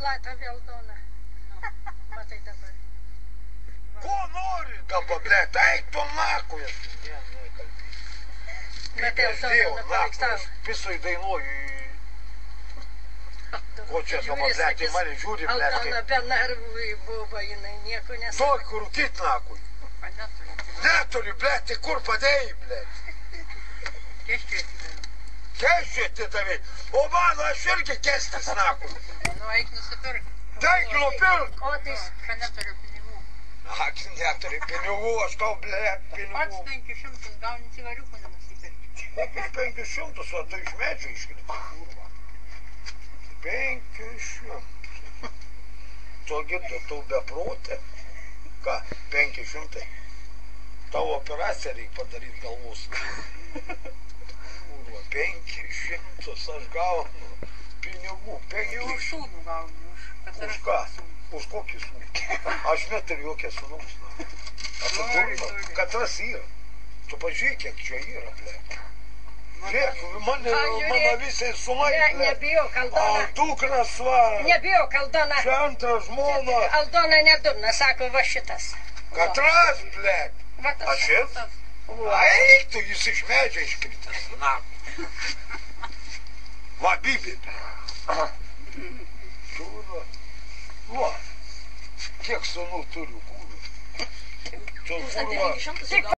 Zlata Valdona. Matai dabar. Ko nori dabar, blėt, eik tu nakui. Matai Aldona palikstavo. Pisui dainuoju. Ko čia dabar, blėt, į mane žiūri, blėt. Aldona be nervų į bubą, jinai nieko nesako. Tokį rūkyt nakui. Neturi, blėt, tai kur padėjai, blėt. Keščiai davai. O mano, aš irgi kestis nakui. Nu, eik nusipirk. Eik nupirk. O tai... Aš neturiu pinigų. Ak, neturi pinigų, aš tau, blėt, pinigų. Pats 500 gauni cigariukų nenusipirkti. Kokius 500, o tu iš medžio iškrito, kurva. 500. Togi tu beprotė. Ką, 500? Tavo operaciją reikia padaryti galvos. Kurva, 500 aš gaunu pinigų, 500. Už sūnų gauni, Už ką? Už kokį sūnų? Aš neturiu jokią sūnaus. Aš durna. Katras yra. Tu pažiūrėk, kiek čia yra, blėt. Žiūrėk, mano visai sumai, blėt. Nebijok, Aldona. Dukras va. Nebijok, Aldona. Čia antras žmona. Aldona nedurna, sako, va šitas. Katras, blėt. Va tas. Aš šis? Eik tu, jis iš medžio iškritas. Na. Va, Bibi. Kurva. Va. Kiek sūnų turiu, kurva. Čia kurva.